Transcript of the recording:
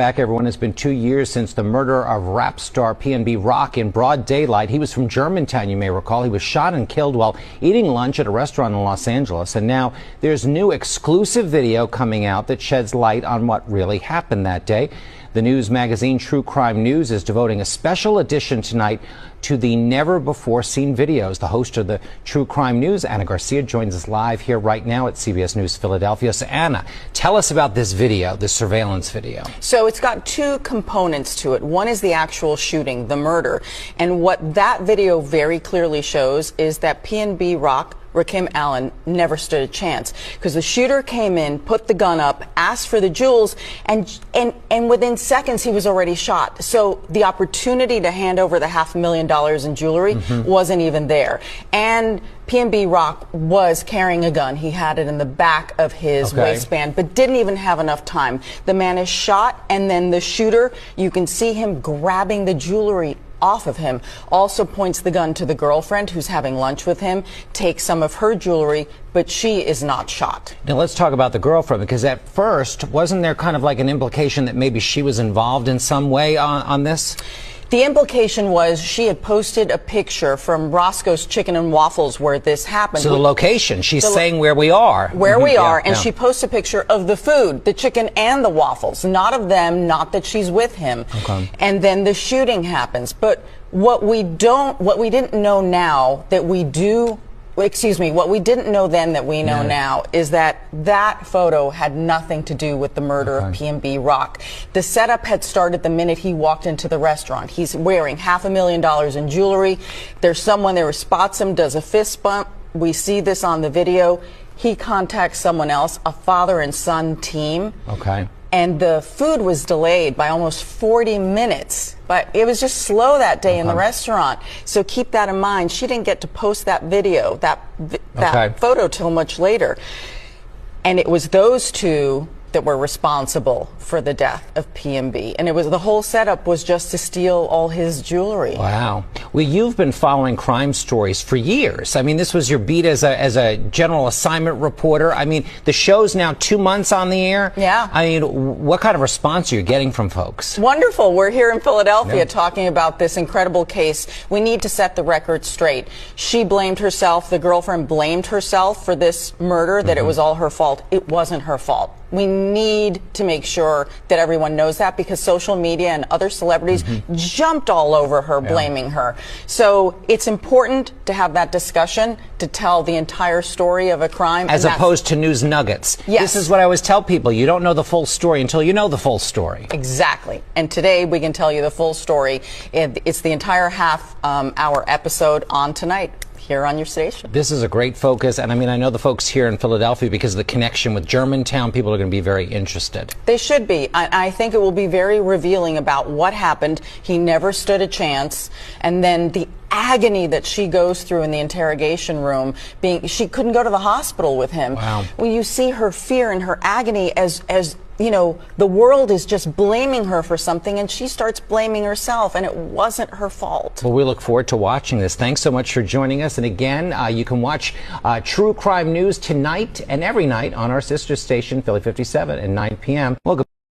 Back, everyone. It's been 2 years since the murder of rap star PNB Rock in broad daylight. He was from Germantown, you may recall. He was shot and killed while eating lunch at a restaurant in Los Angeles. And now there's new exclusive video coming out that sheds light on what really happened that day. The news magazine True Crime News is devoting a special edition tonight to the never-before-seen videos. The host of the True Crime News, Anna Garcia, joins us live here right now at CBS News Philadelphia. So, Anna, tell us about this video, this surveillance video. So it's got two components to it. One is the actual shooting, the murder. And what that video very clearly shows is that PNB Rock, Rakim Allen, never stood a chance, because the shooter came in, put the gun up, asked for the jewels, and within seconds he was already shot. So the opportunity to hand over the $500,000 in jewelry wasn't even there. And PNB Rock was carrying a gun. He had it in the back of his waistband, but didn't even have enough time. The man is shot, and then the shooter, you can see him grabbing the jewelry off of him, also points the gun to the girlfriend who's having lunch with him, takes some of her jewelry, but she is not shot. Now let's talk about the girlfriend, because at first, wasn't there kind of like an implication that maybe she was involved in some way on this? The implication was she had posted a picture from Roscoe's Chicken and Waffles where this happened. So the location, she's saying where we are. Where we are, and she posts a picture of the food, the chicken and the waffles, not of them, not that she's with him. And then the shooting happens. But what we didn't know now that we do, what we didn't know then that we know now is that that photo had nothing to do with the murder of PNB Rock. The setup had started the minute he walked into the restaurant. He's wearing $500,000 in jewelry. There's someone there who spots him, does a fist bump. We see this on the video. He contacts someone else, a father and son team. And the food was delayed by almost 40 minutes. But it was just slow that day in the restaurant. So keep that in mind. She didn't get to post that video, that photo, till much later. And it was those two that were responsible for the death of PNB. And it was, the whole setup was just to steal all his jewelry. Wow. Well, you've been following crime stories for years. I mean, this was your beat as a general assignment reporter. I mean, the show's now 2 months on the air. Yeah. I mean, what kind of response are you getting from folks? Wonderful. We're here in Philadelphia talking about this incredible case. We need to set the record straight. She blamed herself. The girlfriend blamed herself for this murder, that it was all her fault. It wasn't her fault. We need to make sure that everyone knows that, because social media and other celebrities jumped all over her, blaming her. So it's important to have that discussion, to tell the entire story of a crime. As opposed to news nuggets. This is what I always tell people. You don't know the full story until you know the full story. Exactly. And today we can tell you the full story. It's the entire half-hour episode on tonight, here on your station. This is a great focus, and I mean, I know the folks here in Philadelphia, because of the connection with Germantown, people are going to be very interested. They should be. I think it will be very revealing about what happened. He never stood a chance, and then the agony that she goes through in the interrogation room, she couldn't go to the hospital with him. Wow. When you see her fear and her agony as you know, the world is just blaming her for something, and she starts blaming herself, and it wasn't her fault. Well, we look forward to watching this. Thanks so much for joining us. And again, you can watch True Crime News tonight and every night on our sister station, Philly 57 at 9 p.m. Well,